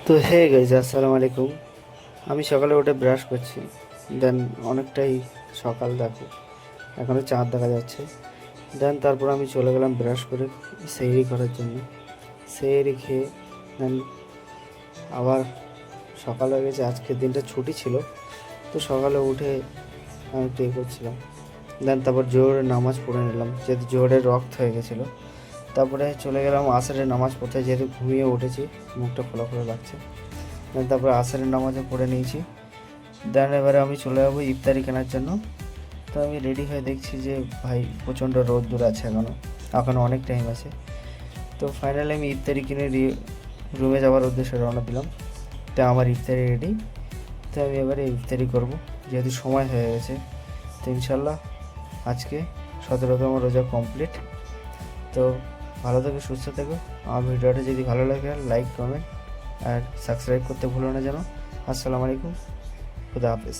তো hey guys, আসসালামু আলাইকুম। আমি সকালে উঠে ব্রাশ করছি। দেন অনেকটাই সকাল, দেখো এখনও চাঁদ দেখা যাচ্ছে। দেন তারপর আমি চলে গেলাম ব্রাশ করে সেহরি করার জন্য। সেহরি খেয়ে দেন আবার সকাল হয়ে গেছে, আজকের দিনটা ছুটি ছিল। তো সকালে উঠে আমি একটু করছিলাম। দেন তারপর জোহরের নামাজ পড়ে নিলাম, যেহেতু জোহরের রক্ত হয়ে গেছিলো। তারপরে চলে গেলাম আসরের নামাজ পড়তে, যেহেতু ঘুমিয়ে উঠেছি, মুখটা খোলা খোলা লাগছে। দেন তারপরে আসরের নামাজও পড়ে নিয়েছি। দেন এবারে আমি চলে যাবো ইফতারি কেনার জন্য। তো আমি রেডি হয়ে দেখছি যে ভাই প্রচণ্ড রোদ্দুর আছে, এখনও অনেক টাইম আছে। তো ফাইনালি আমি ইফতারি কিনে রুমে যাওয়ার উদ্দেশ্যে রওনা দিলাম। তো আমার ইফতারি রেডি। তো আমি এবারে ইফতারি করব, যেহেতু সময় হয়ে গেছে। তো ইনশাল্লাহ আজকে 17তম রোজা কমপ্লিট। তো ভালো থেকো, সুস্থ থেকো। আমার ভিডিওটা যদি ভালো লাগে লাইক, কমেন্ট আর সাবস্ক্রাইব করতে ভুলো না যেন। আসসালামু আলাইকুম, খুদা হাফেজ।